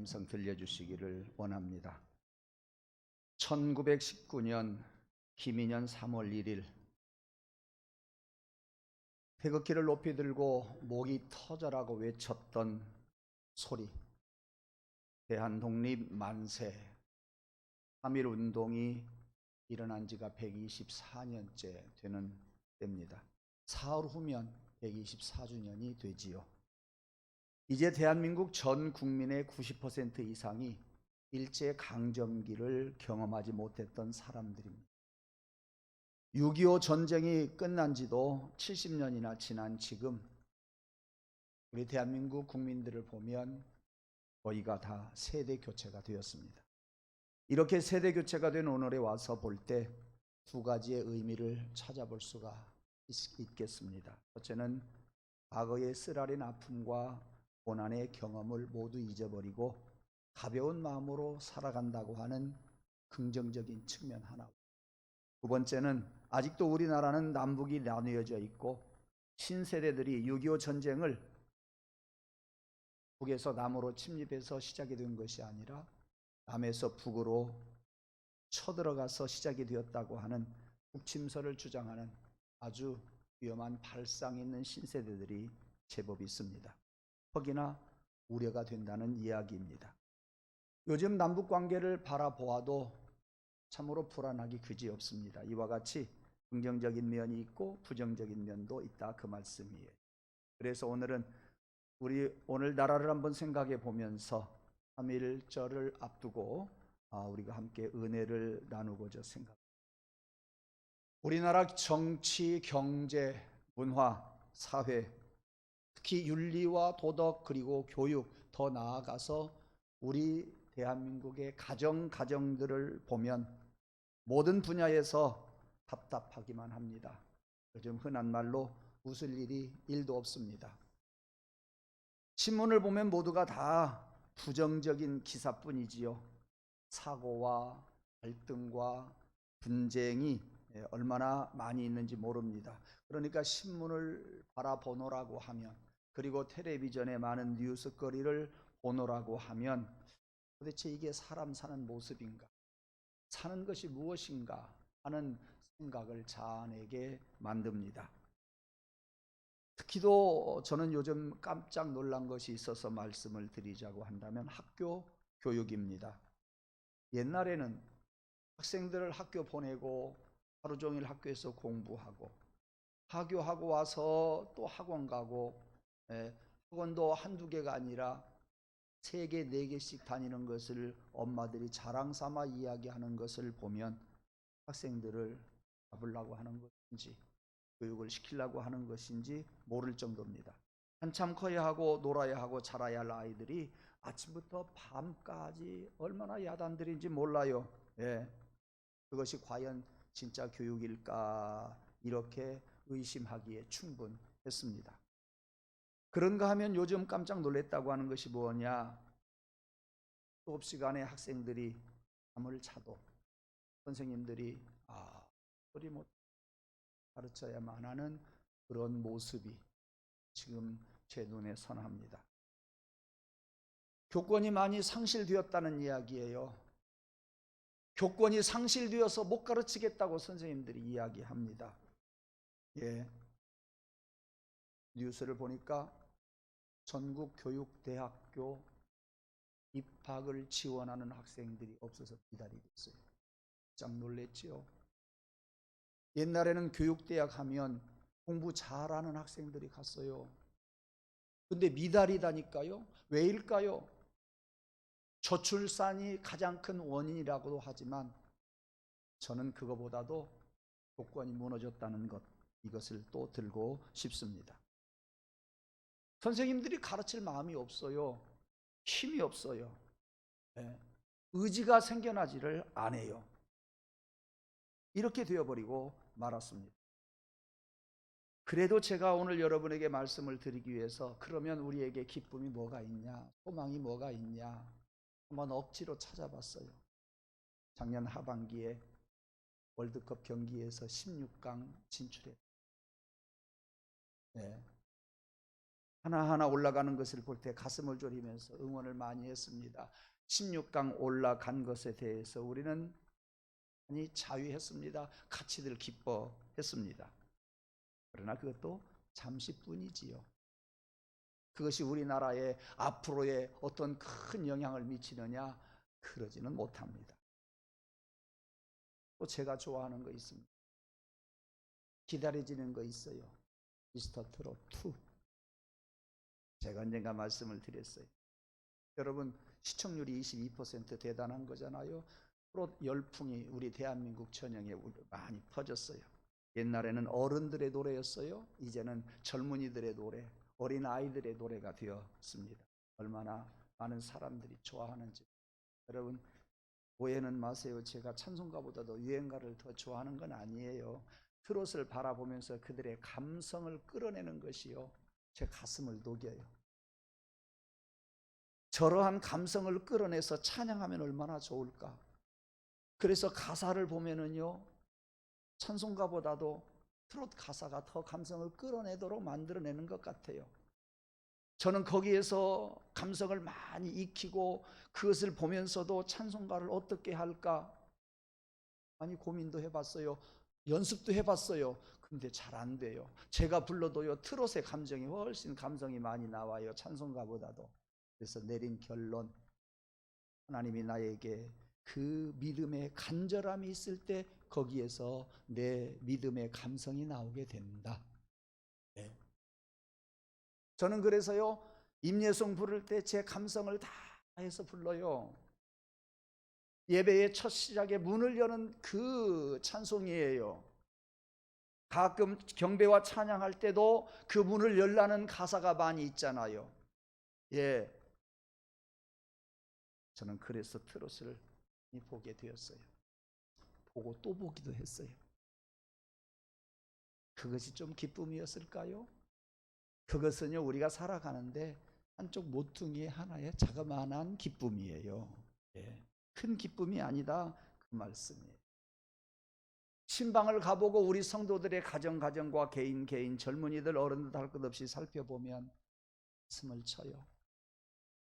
음성 들려주시기를 원합니다. 1919년 김인년 3월 1일 태극기를 높이 들고 목이 터져라고 외쳤던 소리, 대한독립 만세, 3.1운동이 일어난 지가 124년째 되는 때입니다. 사흘 후면 124주년이 되지요. 이제 대한민국 전 국민의 90% 이상이 일제강점기를 경험하지 못했던 사람들입니다. 6.25 전쟁이 끝난 지도 70년이나 지난 지금 우리 대한민국 국민들을 보면 거의가 다 세대 교체가 되었습니다. 이렇게 세대 교체가 된 오늘에 와서 볼 때 두 가지의 의미를 찾아볼 수가 있겠습니다. 첫째는 과거의 쓰라린 아픔과 고난의 경험을 모두 잊어버리고 가벼운 마음으로 살아간다고 하는 긍정적인 측면 하나. 두 번째는 아직도 우리나라는 남북이 나뉘어져 있고 신세대들이 6.25 전쟁을 북에서 남으로 침입해서 시작이 된 것이 아니라 남에서 북으로 쳐들어가서 시작이 되었다고 하는 북침설을 주장하는 아주 위험한 발상 있는 신세대들이 제법 있습니다. 혹이나 우려가 된다는 이야기입니다. 요즘 남북관계를 바라보아도 참으로 불안하기 그지없습니다. 이와 같이 긍정적인 면이 있고 부정적인 면도 있다, 그 말씀이에요. 그래서 오늘은 우리 오늘 나라를 한번 생각해 보면서 3.1절을 앞두고 우리가 함께 은혜를 나누고자 생각합니다. 우리나라 정치, 경제, 문화, 사회, 특히 윤리와 도덕 그리고 교육, 더 나아가서 우리 대한민국의 가정들을 보면 모든 분야에서 답답하기만 합니다. 요즘 흔한 말로 웃을 일이 1도 없습니다. 신문을 보면 모두가 다 부정적인 기사뿐이지요. 사고와 갈등과 분쟁이 얼마나 많이 있는지 모릅니다. 그러니까 신문을 바라보노라고 하면, 그리고 텔레비전에 많은 뉴스거리를 보노라고 하면 도대체 이게 사람 사는 모습인가? 사는 것이 무엇인가 하는 생각을 자아내게 만듭니다. 특히도 저는 요즘 깜짝 놀란 것이 있어서 말씀을 드리자고 한다면 학교 교육입니다. 옛날에는 학생들을 학교 보내고 하루 종일 학교에서 공부하고 하교하고 와서 또 학원 가고, 학원도 한두 개가 아니라 3개, 4개씩 다니는 것을 엄마들이 자랑 삼아 이야기하는 것을 보면 학생들을 잡으려고 하는 것인지 교육을 시키려고 하는 것인지 모를 정도입니다. 한참 커야 하고 놀아야 하고 자라야 할 아이들이 아침부터 밤까지 얼마나 야단들인지 몰라요. 그것이 과연 진짜 교육일까, 이렇게 의심하기에 충분했습니다. 그런가 하면 요즘 깜짝 놀랐다고 하는 것이 뭐냐, 수업 시간에 학생들이 잠을 자도 선생님들이 소리 못 가르쳐야만 하는 그런 모습이 지금 제 눈에 선합니다. 교권이 많이 상실되었다는 이야기예요. 교권이 상실되어서 못 가르치겠다고 선생님들이 이야기합니다. 뉴스를 보니까 전국 교육대학교 입학을 지원하는 학생들이 없어서 기다리고 있어요. 깜짝 놀랐지요. 옛날에는 교육대학 하면 공부 잘하는 학생들이 갔어요. 근데 미달이다니까요. 왜일까요? 저출산이 가장 큰 원인이라고도 하지만 저는 그거보다도 교권이 무너졌다는 것, 이것을 또 들고 싶습니다. 선생님들이 가르칠 마음이 없어요. 힘이 없어요. 의지가 생겨나지를 않아요. 이렇게 되어버리고 말았습니다. 그래도 제가 오늘 여러분에게 말씀을 드리기 위해서, 그러면 우리에게 기쁨이 뭐가 있냐, 소망이 뭐가 있냐, 한번 억지로 찾아봤어요. 작년 하반기에 월드컵 경기에서 16강 진출했어요. 하나하나 올라가는 것을 볼 때 가슴을 졸이면서 응원을 많이 했습니다. 16강 올라간 것에 대해서 우리는 많이 자유했습니다. 같이들 기뻐했습니다. 그러나 그것도 잠시뿐이지요. 그것이 우리나라의 앞으로의 어떤 큰 영향을 미치느냐? 그러지는 못합니다. 또 제가 좋아하는 거 있습니다. 기다려지는 거 있어요. 미스터 트롯 2. 제가 언젠가 말씀을 드렸어요. 여러분, 시청률이 22% 대단한 거잖아요. 트롯 열풍이 우리 대한민국 전역에 많이 퍼졌어요. 옛날에는 어른들의 노래였어요. 이제는 젊은이들의 노래, 어린 아이들의 노래가 되었습니다. 얼마나 많은 사람들이 좋아하는지. 여러분, 오해는 마세요. 제가 찬송가보다도 유행가를 더 좋아하는 건 아니에요. 트롯을 바라보면서 그들의 감성을 끌어내는 것이요, 제 가슴을 녹여요. 저러한 감성을 끌어내서 찬양하면 얼마나 좋을까. 그래서 가사를 보면은요, 찬송가보다도 트롯 가사가 더 감성을 끌어내도록 만들어내는 것 같아요. 저는 거기에서 감성을 많이 익히고 그것을 보면서도 찬송가를 어떻게 할까 많이 고민도 해봤어요. 연습도 해봤어요. 근데 잘 안 돼요. 제가 불러도요, 트롯의 감정이 훨씬 감성이 많이 나와요, 찬송가보다도. 그래서 내린 결론, 하나님이 나에게 그 믿음의 간절함이 있을 때 거기에서 내 믿음의 감성이 나오게 된다. 네. 저는 그래서요, 임예송 부를 때 제 감성을 다 해서 불러요. 예배의 첫 시작에 문을 여는 그 찬송이에요. 가끔 경배와 찬양할 때도 그 문을 열라는 가사가 많이 있잖아요. 예, 저는 그래서 트롯을 보게 되었어요. 보고 또 보기도 했어요. 그것이 좀 기쁨이었을까요? 그것은요, 우리가 살아가는데 한쪽 모퉁이의 하나의 자그마한 기쁨이에요. 예, 큰 기쁨이 아니다, 그 말씀이에요. 신방을 가보고 우리 성도들의 가정과 개인 젊은이들 어른들 할 것 없이 살펴보면 가슴을 쳐요.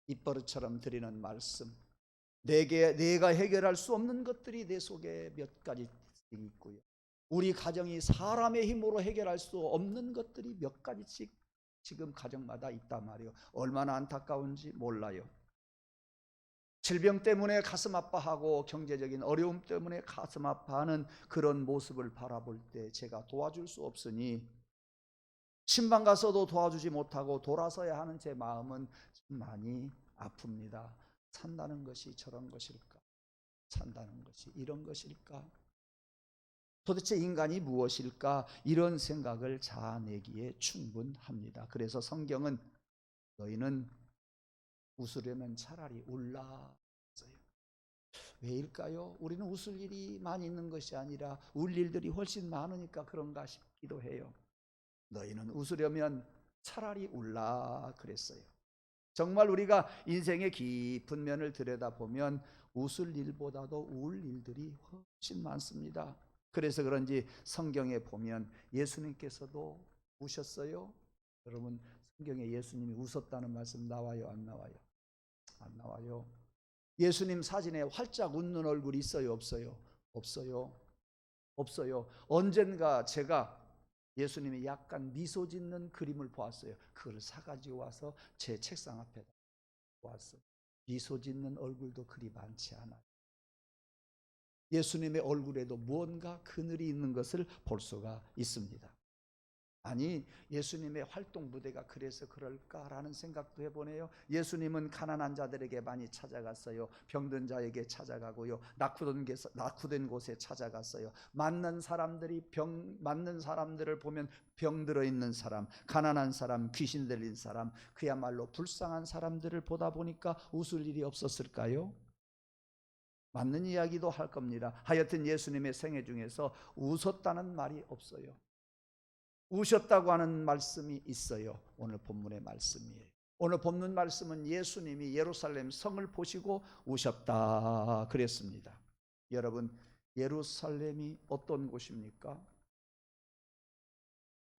입버릇처럼 드리는 말씀, 내가 해결할 수 없는 것들이 내 속에 몇 가지 있고요, 우리 가정이 사람의 힘으로 해결할 수 없는 것들이 몇 가지씩 지금 가정마다 있단 말이에요. 얼마나 안타까운지 몰라요. 질병 때문에 가슴 아파하고 경제적인 어려움 때문에 가슴 아파하는 그런 모습을 바라볼 때 제가 도와줄 수 없으니 신방 가서도 도와주지 못하고 돌아서야 하는 제 마음은 많이 아픕니다. 산다는 것이 저런 것일까? 산다는 것이 이런 것일까? 도대체 인간이 무엇일까? 이런 생각을 자아내기에 충분합니다. 그래서 성경은 너희는 웃으려면 차라리 울라. 왜일까요? 우리는 웃을 일이 많이 있는 것이 아니라 울 일들이 훨씬 많으니까 그런가 싶기도 해요. 너희는 웃으려면 차라리 울라 그랬어요. 정말 우리가 인생의 깊은 면을 들여다보면 웃을 일보다도 울 일들이 훨씬 많습니다. 그래서 그런지 성경에 보면 예수님께서도 우셨어요. 여러분, 성경에 예수님이 웃었다는 말씀 나와요, 안 나와요? 안 나와요. 예수님 사진에 활짝 웃는 얼굴이 있어요, 없어요? 없어요. 없어요. 언젠가 제가 예수님이 약간 미소 짓는 그림을 보았어요. 그걸 사가지고 와서 제 책상 앞에 보았어요. 미소 짓는 얼굴도 그리 많지 않아요. 예수님의 얼굴에도 무언가 그늘이 있는 것을 볼 수가 있습니다. 아니, 예수님의 활동 무대가 그래서 그럴까라는 생각도 해보네요. 예수님은 가난한 자들에게 많이 찾아갔어요. 병든 자에게 찾아가고요, 낙후된 곳에 찾아갔어요. 맞는 사람들을 보면 병들어 있는 사람, 가난한 사람, 귀신 들린 사람, 그야말로 불쌍한 사람들을 보다 보니까 웃을 일이 없었을까요? 맞는 이야기도 할 겁니다. 하여튼 예수님의 생애 중에서 웃었다는 말이 없어요. 우셨다고 하는 말씀이 있어요. 오늘 본문의 말씀이에요. 오늘 본문 말씀은 예수님이 예루살렘 성을 보시고 우셨다 그랬습니다. 여러분, 예루살렘이 어떤 곳입니까?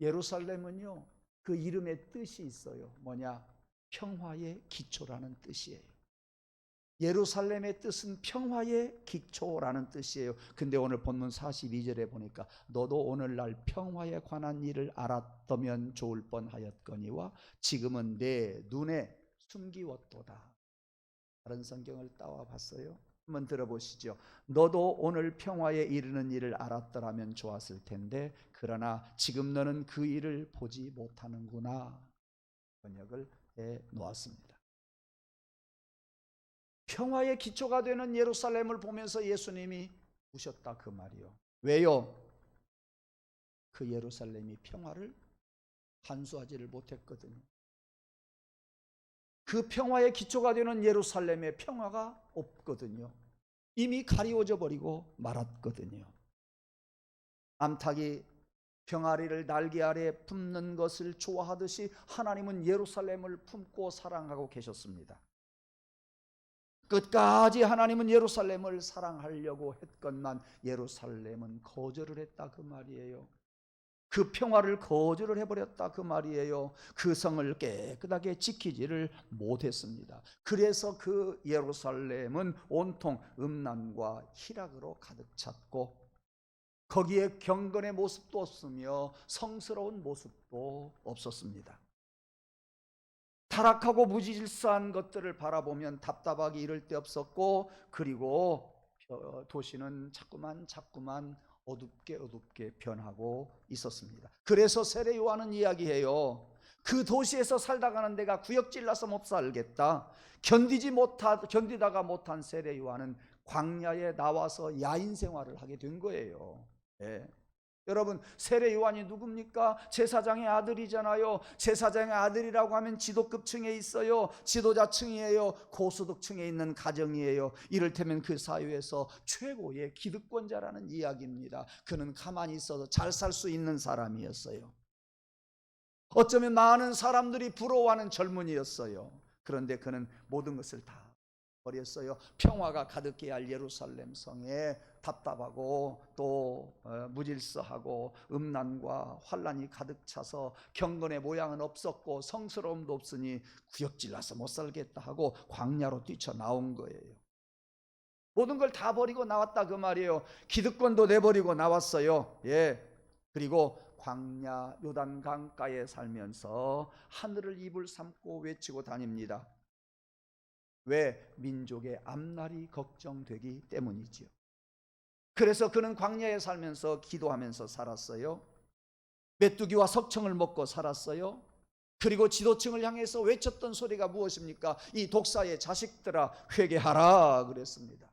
예루살렘은요, 그 이름의 뜻이 있어요. 뭐냐? 평화의 기초라는 뜻이에요. 예루살렘의 뜻은 평화의 기초라는 뜻이에요. 근데 오늘 본문 42절에 보니까 너도 오늘날 평화에 관한 일을 알았다면 좋을 뻔하였거니와 지금은 내 눈에 숨기웠도다. 다른 성경을 따와 봤어요? 한번 들어보시죠. 너도 오늘 평화에 이르는 일을 알았더라면 좋았을 텐데 그러나 지금 너는 그 일을 보지 못하는구나. 번역을 해 놓았습니다. 평화의 기초가 되는 예루살렘을 보면서 예수님이 우셨다 그 말이요. 왜요? 그 예루살렘이 평화를 간수하지를 못했거든요. 그 평화의 기초가 되는 예루살렘의 평화가 없거든요. 이미 가리워져 버리고 말았거든요. 암탉이 병아리를 날개 아래 품는 것을 좋아하듯이 하나님은 예루살렘을 품고 사랑하고 계셨습니다. 끝까지 하나님은 예루살렘을 사랑하려고 했건만 예루살렘은 거절을 했다 그 말이에요. 그 평화를 거절을 해버렸다 그 말이에요. 그 성을 깨끗하게 지키지를 못했습니다. 그래서 그 예루살렘은 온통 음란과 희락으로 가득 찼고 거기에 경건의 모습도 없으며 성스러운 모습도 없었습니다. 타락하고 무질서한 것들을 바라보면 답답하기 이를 데 없었고 그리고 도시는 자꾸만 어둡게 변하고 있었습니다. 그래서 세례 요한은 이야기해요. 그 도시에서 살다 가는 데가 구역질나서 못 살겠다. 견디다가 못한 세례 요한은 광야에 나와서 야인 생활을 하게 된 거예요. 예. 여러분, 세례 요한이 누굽니까? 제사장의 아들이잖아요. 제사장의 아들이라고 하면 지도급층에 있어요. 지도자층이에요. 고소득층에 있는 가정이에요. 이를테면 그 사회에서 최고의 기득권자라는 이야기입니다. 그는 가만히 있어도 잘 살 수 있는 사람이었어요. 어쩌면 많은 사람들이 부러워하는 젊은이였어요. 그런데 그는 모든 것을 다 버렸어요. 평화가 가득해야 할 예루살렘 성에 답답하고 또 무질서하고 음란과 환란이 가득 차서 경건의 모양은 없었고 성스러움도 없으니 구역질나서 못 살겠다 하고 광야로 뛰쳐나온 거예요. 모든 걸 다 버리고 나왔다 그 말이에요. 기득권도 내버리고 나왔어요. 예. 그리고 광야 요단 강가에 살면서 하늘을 입을 삼고 외치고 다닙니다. 왜? 민족의 앞날이 걱정되기 때문이지요. 그래서 그는 광야에 살면서 기도하면서 살았어요. 메뚜기와 석청을 먹고 살았어요. 그리고 지도층을 향해서 외쳤던 소리가 무엇입니까? 이 독사의 자식들아 회개하라 그랬습니다.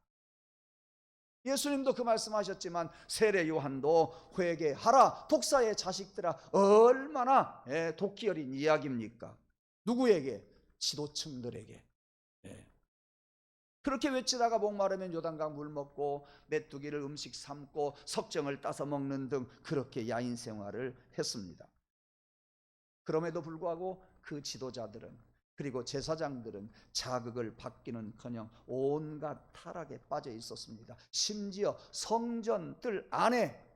예수님도 그 말씀하셨지만 세례 요한도 회개하라. 독사의 자식들아 얼마나 도끼 어린 이야기입니까? 누구에게? 지도층들에게. 그렇게 외치다가 목마르면 요단강 물 먹고 메뚜기를 음식 삼고 석정을 따서 먹는 등 그렇게 야인 생활을 했습니다. 그럼에도 불구하고 그 지도자들은 그리고 제사장들은 자극을 받기는커녕 온갖 타락에 빠져 있었습니다. 심지어 성전들 안에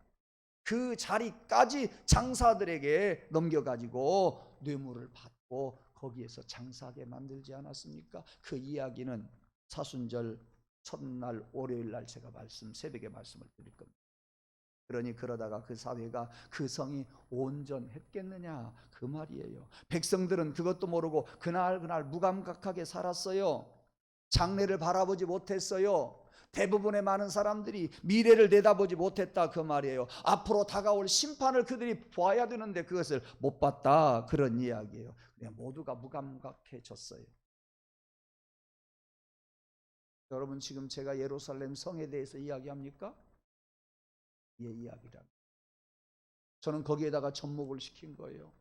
그 자리까지 장사들에게 넘겨가지고 뇌물을 받고 거기에서 장사하게 만들지 않았습니까? 그 이야기는 사순절 첫날 월요일 날 제가 새벽에 말씀을 드릴 겁니다. 그러니 그러다가 그 사회가 그 성이 온전했겠느냐 그 말이에요. 백성들은 그것도 모르고 그날 무감각하게 살았어요. 장래를 바라보지 못했어요. 대부분의 많은 사람들이 미래를 내다보지 못했다 그 말이에요. 앞으로 다가올 심판을 그들이 봐야 되는데 그것을 못 봤다 그런 이야기예요. 그냥 모두가 무감각해졌어요. 여러분 지금 제가 예루살렘 성에 대해서 이야기합니까? 예, 이야기랍니다. 저는 거기에다가 접목을 시킨 거예요.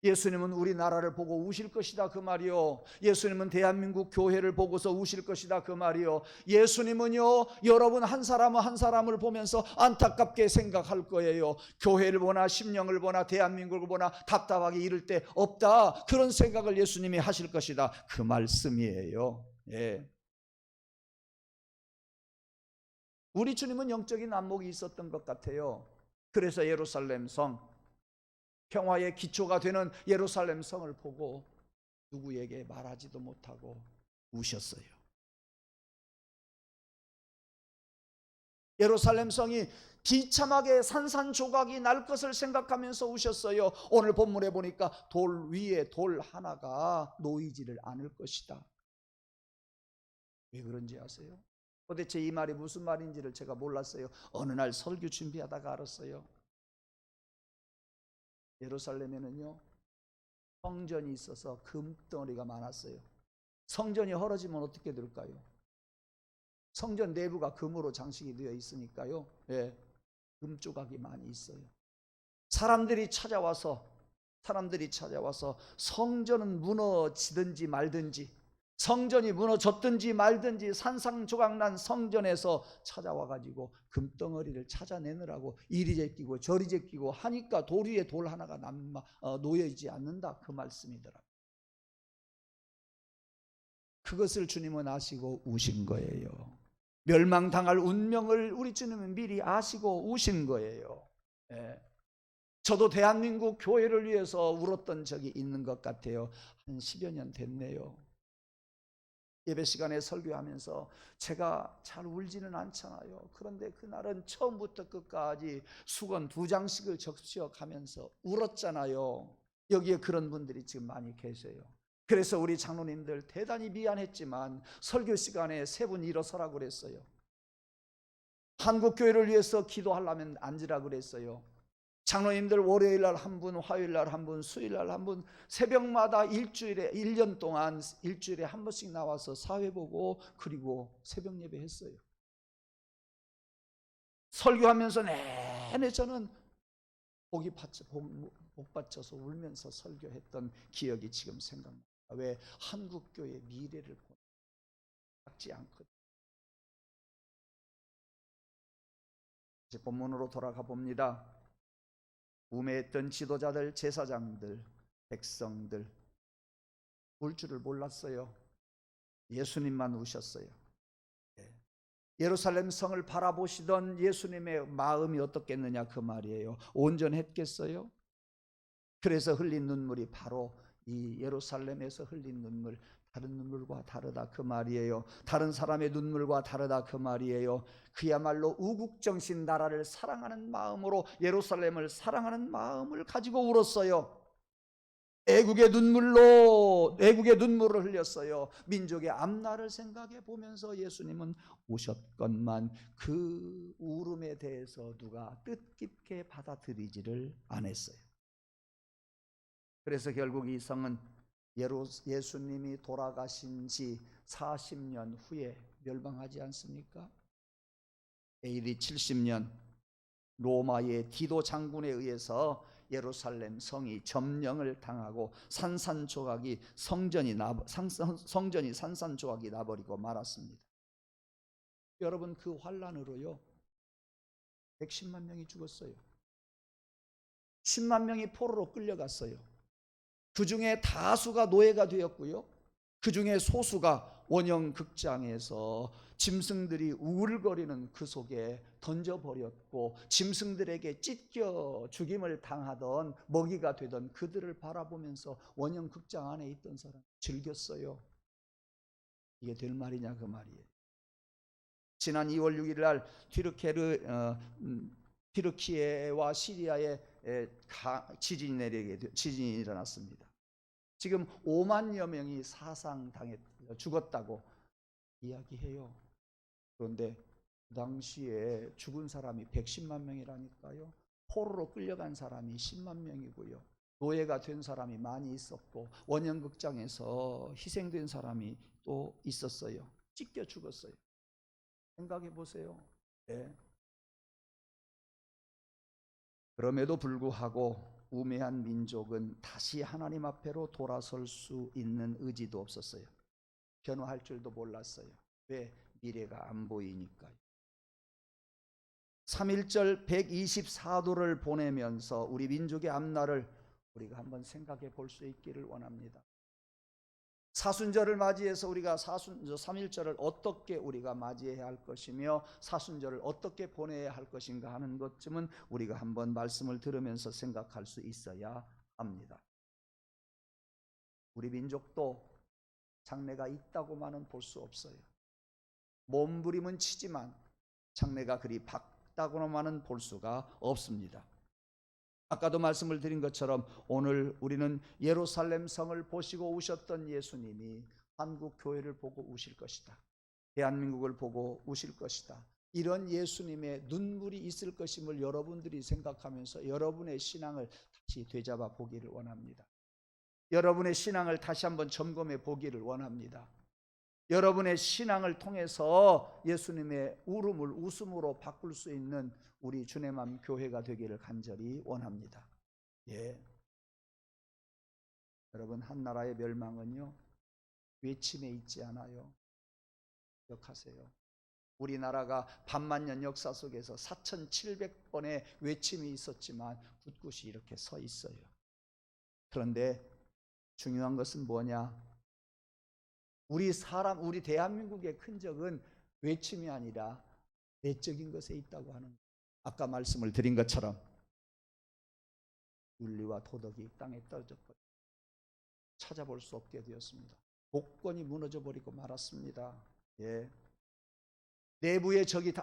예수님은 우리나라를 보고 우실 것이다 그 말이요. 예수님은 대한민국 교회를 보고서 우실 것이다 그 말이요. 예수님은요 여러분 한 사람을 보면서 안타깝게 생각할 거예요. 교회를 보나 심령을 보나 대한민국을 보나 답답하게 이를 데 없다 그런 생각을 예수님이 하실 것이다 그 말씀이에요. 예. 우리 주님은 영적인 안목이 있었던 것 같아요. 그래서 예루살렘 성 평화의 기초가 되는 예루살렘 성을 보고 누구에게 말하지도 못하고 우셨어요. 예루살렘 성이 비참하게 산산조각이 날 것을 생각하면서 우셨어요. 오늘 본문에 보니까 돌 위에 돌 하나가 놓이지를 않을 것이다. 왜 그런지 아세요? 도대체 이 말이 무슨 말인지를 제가 몰랐어요. 어느 날 설교 준비하다가 알았어요. 예루살렘에는요, 성전이 있어서 금덩어리가 많았어요. 성전이 헐어지면 어떻게 될까요? 성전 내부가 금으로 장식이 되어 있으니까요. 예, 금 조각이 많이 있어요. 사람들이 찾아와서 성전은 무너지든지 말든지, 성전이 무너졌든지 말든지 산산조각난 성전에서 찾아와가지고 금덩어리를 찾아내느라고 이리 제끼고 저리 제끼고 하니까 돌 위에 돌 하나가 놓여있지 않는다, 그 말씀이더라고요. 그것을 주님은 아시고 우신 거예요. 멸망당할 운명을 우리 주님은 미리 아시고 우신 거예요. 예. 저도 대한민국 교회를 위해서 울었던 적이 있는 것 같아요. 한 10여 년 됐네요. 예배 시간에 설교하면서 제가 잘 울지는 않잖아요. 그런데 그날은 처음부터 끝까지 수건 2장씩을 적시어 가면서 울었잖아요. 여기에 그런 분들이 지금 많이 계세요. 그래서 우리 장로님들 대단히 미안했지만 설교 시간에 3분 일어서라고 그랬어요. 한국교회를 위해서 기도하려면 앉으라 그랬어요. 장로님들 월요일 날 한 분, 화요일 날 한 분, 수요일 날 한 분, 새벽마다 일주일에 1년 동안 일주일에 한 번씩 나와서 사회 보고 그리고 새벽 예배 했어요. 설교하면서 내내 저는 복 받쳐서 울면서 설교했던 기억이 지금 생각납니다. 왜? 한국교회의 미래를 보지 않거든요. 이제 본문으로 돌아가 봅니다. 우매했던 지도자들, 제사장들, 백성들 울 줄을 몰랐어요. 예수님만 우셨어요. 예루살렘 성을 바라보시던 예수님의 마음이 어떻겠느냐 그 말이에요. 온전했겠어요? 그래서 흘린 눈물이 바로 이 예루살렘에서 흘린 눈물, 다른 눈물과 다르다 그 말이에요. 다른 사람의 눈물과 다르다 그 말이에요. 그야말로 우국정신, 나라를 사랑하는 마음으로 예루살렘을 사랑하는 마음을 가지고 울었어요. 애국의 눈물을 흘렸어요. 민족의 앞날을 생각해 보면서 예수님은 우셨건만 그 울음에 대해서 누가 뜻깊게 받아들이지를 않았어요. 그래서 결국 이 성은 예수님이 돌아가신 지 40년 후에 멸망하지 않습니까? AD 70년 로마의 디도 장군에 의해서 예루살렘 성이 점령을 당하고 성전이 산산조각이 나버리고 말았습니다. 여러분, 그 환란으로요 110만 명이 죽었어요. 10만 명이 포로로 끌려갔어요. 그 중에 다수가 노예가 되었고요, 그 중에 소수가 원형 극장에서 짐승들이 우울거리는 그 속에 던져버렸고, 짐승들에게 찢겨 죽임을 당하던 먹이가 되던 그들을 바라보면서 원형 극장 안에 있던 사람 즐겼어요. 이게 될 말이냐 그 말이에요. 지난 2월 6일 날 튀르키예와 시리아에 지진이 일어났습니다. 지금 5만여 명이 죽었다고 이야기해요. 그런데 그 당시에 죽은 사람이 110만 명이라니까요. 포로로 끌려간 사람이 10만 명이고요. 노예가 된 사람이 많이 있었고, 원형극장에서 희생된 사람이 또 있었어요. 찢겨 죽었어요. 생각해 보세요. 네. 그럼에도 불구하고 우매한 민족은 다시 하나님 앞에로 돌아설 수 있는 의지도 없었어요. 변화할 줄도 몰랐어요. 왜? 미래가 안 보이니까요. 3.1절 124도를 보내면서 우리 민족의 앞날을 우리가 한번 생각해 볼 수 있기를 원합니다. 사순절을 맞이해서 우리가 삼일절을 어떻게 우리가 맞이해야 할 것이며 사순절을 어떻게 보내야 할 것인가 하는 것쯤은 우리가 한번 말씀을 들으면서 생각할 수 있어야 합니다. 우리 민족도 장래가 있다고만은 볼 수 없어요. 몸부림은 치지만 장래가 그리 밝다고만은 볼 수가 없습니다. 아까도 말씀을 드린 것처럼 오늘 우리는 예루살렘 성을 보시고 우셨던 예수님이 한국 교회를 보고 우실 것이다. 대한민국을 보고 우실 것이다. 이런 예수님의 눈물이 있을 것임을 여러분들이 생각하면서 여러분의 신앙을 다시 되잡아 보기를 원합니다. 여러분의 신앙을 다시 한번 점검해 보기를 원합니다. 여러분의 신앙을 통해서 예수님의 울음을 웃음으로 바꿀 수 있는 우리 주님함 교회가 되기를 간절히 원합니다. 예. 여러분, 한 나라의 멸망은요, 외침에 있지 않아요. 기억하세요. 우리나라가 반만년 역사 속에서 4,700번의 외침이 있었지만 굳굳이 이렇게 서 있어요. 그런데 중요한 것은 뭐냐? 우리 대한민국의 큰 적은 외침이 아니라 내적인 것에 있다고 하는 거예요. 아까 말씀을 드린 것처럼 윤리와 도덕이 땅에 떨어졌고 찾아볼 수 없게 되었습니다. 복권이 무너져 버리고 말았습니다. 예. 내부의 적이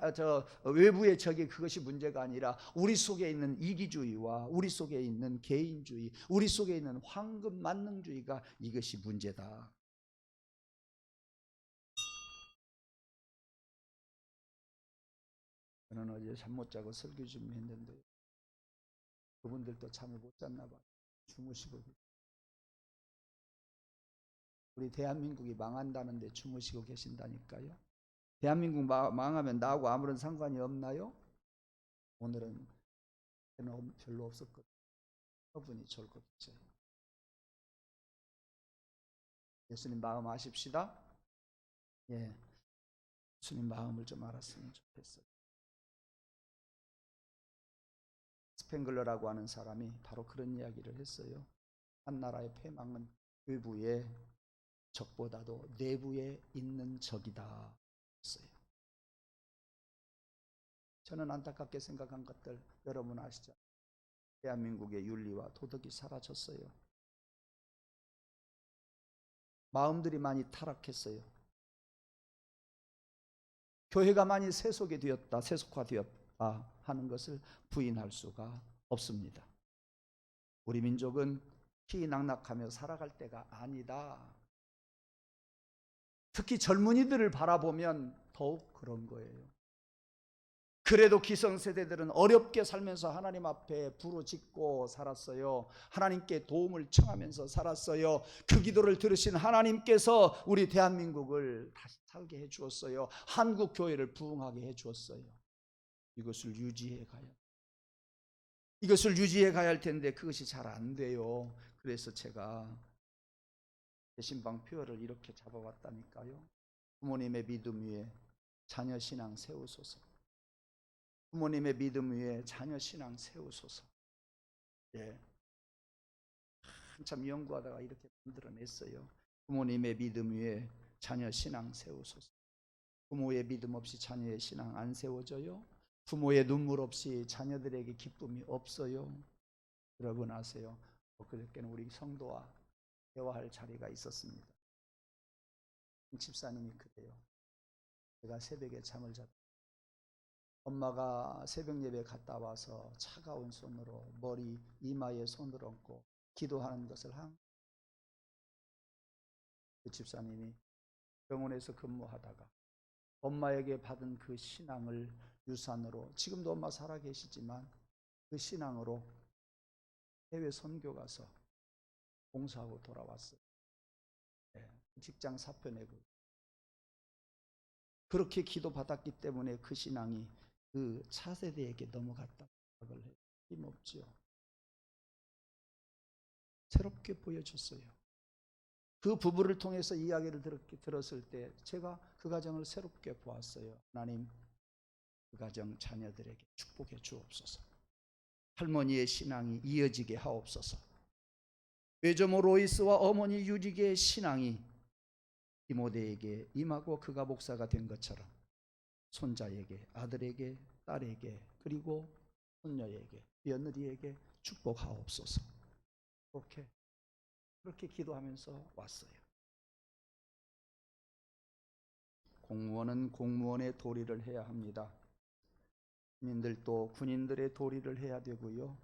외부의 적이 그것이 문제가 아니라 우리 속에 있는 이기주의와 우리 속에 있는 개인주의, 우리 속에 있는 황금 만능주의가 이것이 문제다. 저는 어제 잠 못 자고 설교 준비했는데 그분들도 잠을 못 잤나 봐요. 주무시고. 우리 대한민국이 망한다는데 주무시고 계신다니까요. 대한민국 망하면 나하고 아무런 상관이 없나요? 오늘은 별로 없었거든요. 여러분이 졸고 계세요. 예수님 마음 아십시다. 예, 예수님 마음을 좀 알았으면 좋겠어요. 스팽글러라고 하는 사람이 바로 그런 이야기를 했어요. 한 나라의 패망은 외부의 적보다도 내부에 있는 적이다 했어요. 저는 안타깝게 생각한 것들 여러분 아시죠? 대한민국의 윤리와 도덕이 사라졌어요. 마음들이 많이 타락했어요. 교회가 많이 세속화되었다 하는 것을 부인할 수가 없습니다. 우리 민족은 희낙낙하며 살아갈 때가 아니다. 특히 젊은이들을 바라보면 더욱 그런 거예요. 그래도 기성세대들은 어렵게 살면서 하나님 앞에 부르짖고 살았어요. 하나님께 도움을 청하면서 살았어요. 그 기도를 들으신 하나님께서 우리 대한민국을 다시 살게 해주었어요. 한국 교회를 부흥하게 해주었어요. 이것을 유지해 가야 할 텐데 그것이 잘 안 돼요. 그래서 제가 개신방 표어를 이렇게 잡아왔다니까요. 부모님의 믿음 위에 자녀 신앙 세우소서. 부모님의 믿음 위에 자녀 신앙 세우소서. 예. 한참 연구하다가 이렇게 만들어냈어요. 부모님의 믿음 위에 자녀 신앙 세우소서. 부모의 믿음 없이 자녀의 신앙 안 세워져요. 부모의 눈물 없이 자녀들에게 기쁨이 없어요. 여러분 아세요? 그저께는 우리 성도와 대화할 자리가 있었습니다. 집사님이 그래요. 제가 새벽에 잠을 잤다. 엄마가 새벽 예배 갔다 와서 차가운 손으로 머리 이마에 손을 얹고 기도하는 것을 그 집사님이 병원에서 근무하다가 엄마에게 받은 그 신앙을 유산으로, 지금도 엄마 살아 계시지만 그 신앙으로 해외 선교 가서 봉사하고 돌아왔어요. 직장 사표 내고 그렇게 기도받았기 때문에 그 신앙이 그 차세대에게 넘어갔다. 힘없지요. 새롭게 보여줬어요. 그 부부를 통해서 이야기를 들었을 때 제가 그 가정을 새롭게 보았어요. 하나님, 그 가정 자녀들에게 축복해 주옵소서. 할머니의 신앙이 이어지게 하옵소서. 외조모 로이스와 어머니 유리게의 신앙이 디모데에게 임하고 그가 목사가 된 것처럼 손자에게, 아들에게, 딸에게, 그리고 손녀에게, 며느리에게 축복하옵소서. 그렇게 기도하면서 왔어요. 공무원은 공무원의 도리를 해야 합니다. 군인들도 군인들의 도리를 해야 되고요.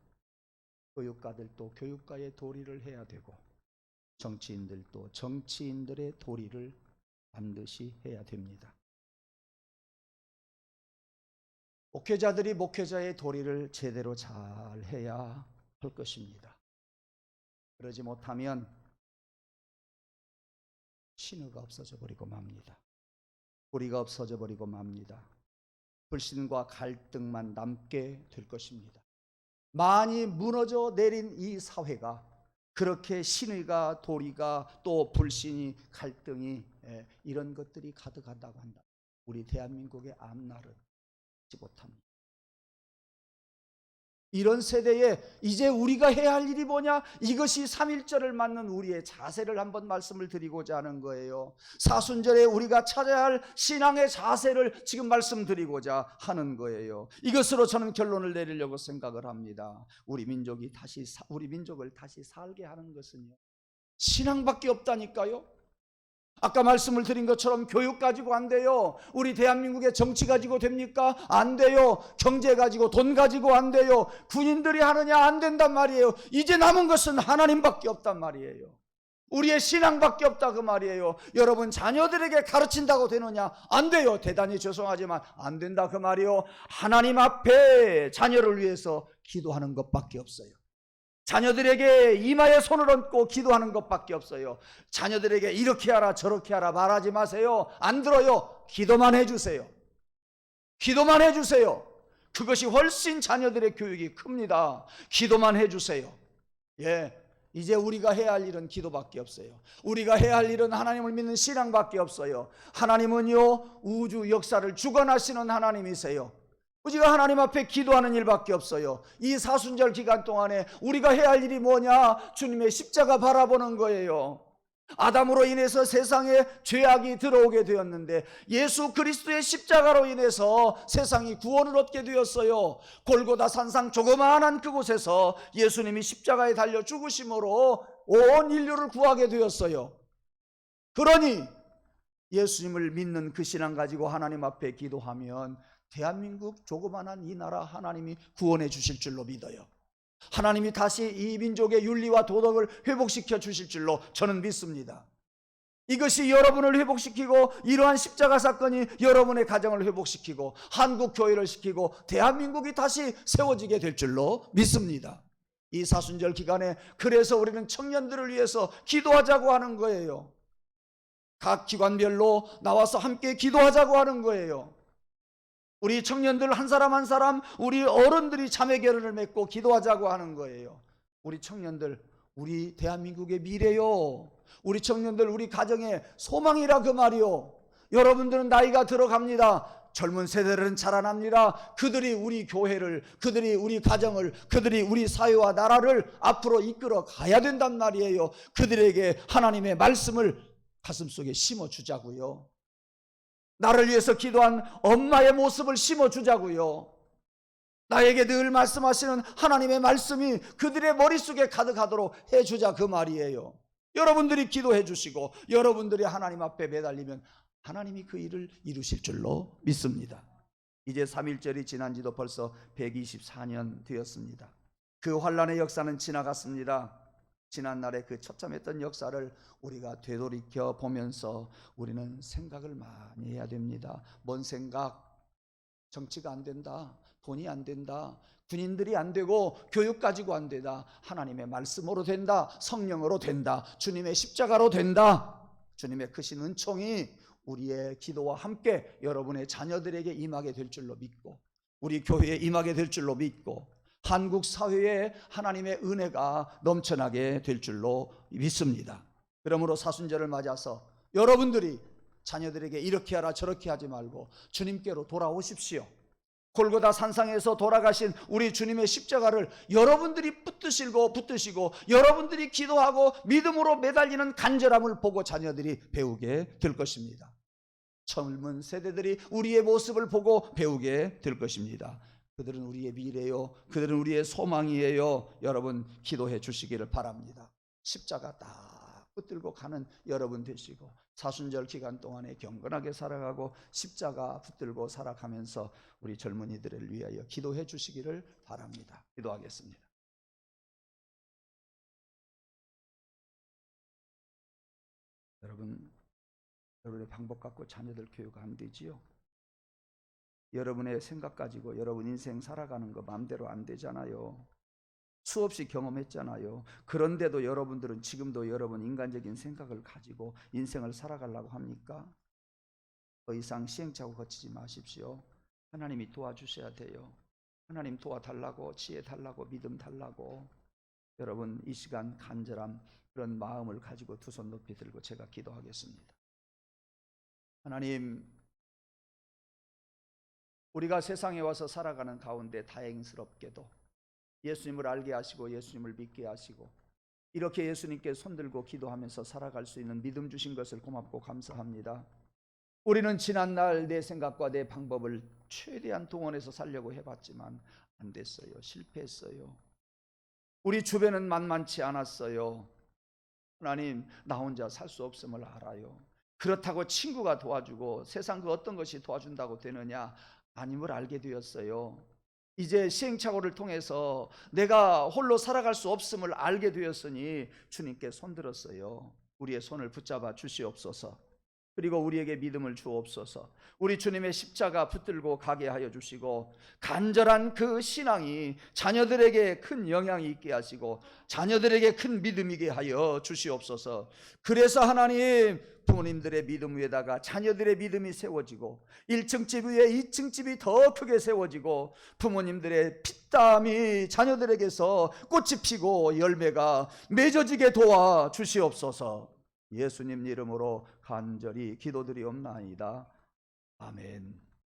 교육가들도 교육가의 도리를 해야 되고, 정치인들도 정치인들의 도리를 반드시 해야 됩니다. 목회자들이 목회자의 도리를 제대로 잘 해야 할 것입니다. 그러지 못하면 신의가 없어져 버리고 맙니다. 도리가 없어져 버리고 맙니다. 불신과 갈등만 남게 될 것입니다. 많이 무너져 내린 이 사회가 그렇게 신의가, 도리가, 또 불신이, 갈등이, 이런 것들이 가득하다고 한다. 우리 대한민국의 앞날은 지 못합니다. 이런 세대에 이제 우리가 해야 할 일이 뭐냐? 이것이 3.1절을 맞는 우리의 자세를 한번 말씀을 드리고자 하는 거예요. 사순절에 우리가 찾아야 할 신앙의 자세를 지금 말씀드리고자 하는 거예요. 이것으로 저는 결론을 내리려고 생각을 합니다. 우리 민족을 다시 살게 하는 것은요, 신앙밖에 없다니까요. 아까 말씀을 드린 것처럼 교육 가지고 안 돼요. 우리 대한민국의 정치 가지고 됩니까? 안 돼요. 경제 가지고, 돈 가지고 안 돼요. 군인들이 하느냐? 안 된단 말이에요. 이제 남은 것은 하나님밖에 없단 말이에요. 우리의 신앙밖에 없다 그 말이에요. 여러분 자녀들에게 가르친다고 되느냐? 안 돼요. 대단히 죄송하지만 안 된다 그 말이에요. 하나님 앞에 자녀를 위해서 기도하는 것밖에 없어요. 자녀들에게 이마에 손을 얹고 기도하는 것밖에 없어요. 자녀들에게 이렇게 하라 저렇게 하라 말하지 마세요. 안 들어요. 기도만 해주세요. 기도만 해주세요. 그것이 훨씬 자녀들의 교육이 큽니다. 기도만 해주세요. 이제 우리가 해야 할 일은 기도밖에 없어요. 우리가 해야 할 일은 하나님을 믿는 신앙밖에 없어요. 하나님은요, 우주 역사를 주관하시는 하나님이세요. 우리가 하나님 앞에 기도하는 일밖에 없어요. 이 사순절 기간 동안에 우리가 해야 할 일이 뭐냐? 주님의 십자가 바라보는 거예요. 아담으로 인해서 세상에 죄악이 들어오게 되었는데 예수 그리스도의 십자가로 인해서 세상이 구원을 얻게 되었어요. 골고다 산상 조그마한 그곳에서 예수님이 십자가에 달려 죽으심으로 온 인류를 구하게 되었어요. 그러니 예수님을 믿는 그 신앙 가지고 하나님 앞에 기도하면 대한민국 조그만한 이 나라 하나님이 구원해 주실 줄로 믿어요. 하나님이 다시 이 민족의 윤리와 도덕을 회복시켜 주실 줄로 저는 믿습니다. 이것이 여러분을 회복시키고 이러한 십자가 사건이 여러분의 가정을 회복시키고 한국 교회를 시키고 대한민국이 다시 세워지게 될 줄로 믿습니다. 이 사순절 기간에 그래서 우리는 청년들을 위해서 기도하자고 하는 거예요. 각 기관별로 나와서 함께 기도하자고 하는 거예요. 우리 청년들 한 사람 한 사람, 우리 어른들이 자매 결연을 맺고 기도하자고 하는 거예요. 우리 청년들, 우리 대한민국의 미래요. 우리 청년들, 우리 가정의 소망이라 그 말이요. 여러분들은 나이가 들어갑니다. 젊은 세대들은 자라납니다. 그들이 우리 교회를, 그들이 우리 가정을, 그들이 우리 사회와 나라를 앞으로 이끌어 가야 된단 말이에요. 그들에게 하나님의 말씀을 가슴속에 심어주자고요. 나를 위해서 기도한 엄마의 모습을 심어주자고요. 나에게 늘 말씀하시는 하나님의 말씀이 그들의 머릿속에 가득하도록 해주자 그 말이에요. 여러분들이 기도해 주시고 여러분들이 하나님 앞에 매달리면 하나님이 그 일을 이루실 줄로 믿습니다. 이제 3.1절이 지난 지도 벌써 124년 되었습니다. 그 환란의 역사는 지나갔습니다. 지난날의 그 처참했던 역사를 우리가 되돌이켜 보면서 우리는 생각을 많이 해야 됩니다. 뭔 생각? 정치가 안 된다, 돈이 안 된다, 군인들이 안 되고 교육 가지고 안 된다. 하나님의 말씀으로 된다, 성령으로 된다, 주님의 십자가로 된다. 주님의 크신 은총이 우리의 기도와 함께 여러분의 자녀들에게 임하게 될 줄로 믿고 우리 교회에 임하게 될 줄로 믿고 한국 사회에 하나님의 은혜가 넘쳐나게 될 줄로 믿습니다. 그러므로 사순절을 맞아서 여러분들이 자녀들에게 이렇게 하라 저렇게 하지 말고 주님께로 돌아오십시오. 골고다 산상에서 돌아가신 우리 주님의 십자가를 여러분들이 붙드시고 여러분들이 기도하고 믿음으로 매달리는 간절함을 보고 자녀들이 배우게 될 것입니다. 젊은 세대들이 우리의 모습을 보고 배우게 될 것입니다. 그들은 우리의 미래요, 그들은 우리의 소망이에요. 여러분 기도해 주시기를 바랍니다. 십자가 딱 붙들고 가는 여러분 되시고, 사순절 기간 동안에 경건하게 살아가고 십자가 붙들고 살아가면서 우리 젊은이들을 위하여 기도해 주시기를 바랍니다. 기도하겠습니다. 여러분의 방법 갖고 자녀들 교육 안 되지요? 여러분의 생각 가지고 여러분 인생 살아가는 거 마음대로 안 되잖아요. 수없이 경험했잖아요. 그런데도 여러분들은 지금도 여러분 인간적인 생각을 가지고 인생을 살아가려고 합니까? 더 이상 시행착오 거치지 마십시오. 하나님이 도와주셔야 돼요. 하나님 도와달라고, 지혜 달라고, 믿음 달라고. 여러분 이 시간 간절한 그런 마음을 가지고 두 손 높이 들고 제가 기도하겠습니다. 하나님, 우리가 세상에 와서 살아가는 가운데 다행스럽게도 예수님을 알게 하시고 예수님을 믿게 하시고 이렇게 예수님께 손들고 기도하면서 살아갈 수 있는 믿음 주신 것을 고맙고 감사합니다. 우리는 지난날 내 생각과 내 방법을 최대한 동원해서 살려고 해봤지만 안 됐어요. 실패했어요. 우리 주변은 만만치 않았어요. 하나님, 나 혼자 살 수 없음을 알아요. 그렇다고 친구가 도와주고 세상 그 어떤 것이 도와준다고 되느냐? 아님을 알게 되었어요. 이제 시행착오를 통해서 내가 홀로 살아갈 수 없음을 알게 되었으니 주님께 손들었어요. 우리의 손을 붙잡아 주시옵소서. 그리고 우리에게 믿음을 주옵소서. 우리 주님의 십자가 붙들고 가게 하여 주시고 간절한 그 신앙이 자녀들에게 큰 영향이 있게 하시고 자녀들에게 큰 믿음이게 하여 주시옵소서. 그래서 하나님, 부모님들의 믿음 위에다가 자녀들의 믿음이 세워지고 1층 집 위에 2층 집이 더 크게 세워지고 부모님들의 피땀이 자녀들에게서 꽃이 피고 열매가 맺어지게 도와 주시옵소서. 예수님 이름으로 간절히 기도드리옵나이다. 아멘.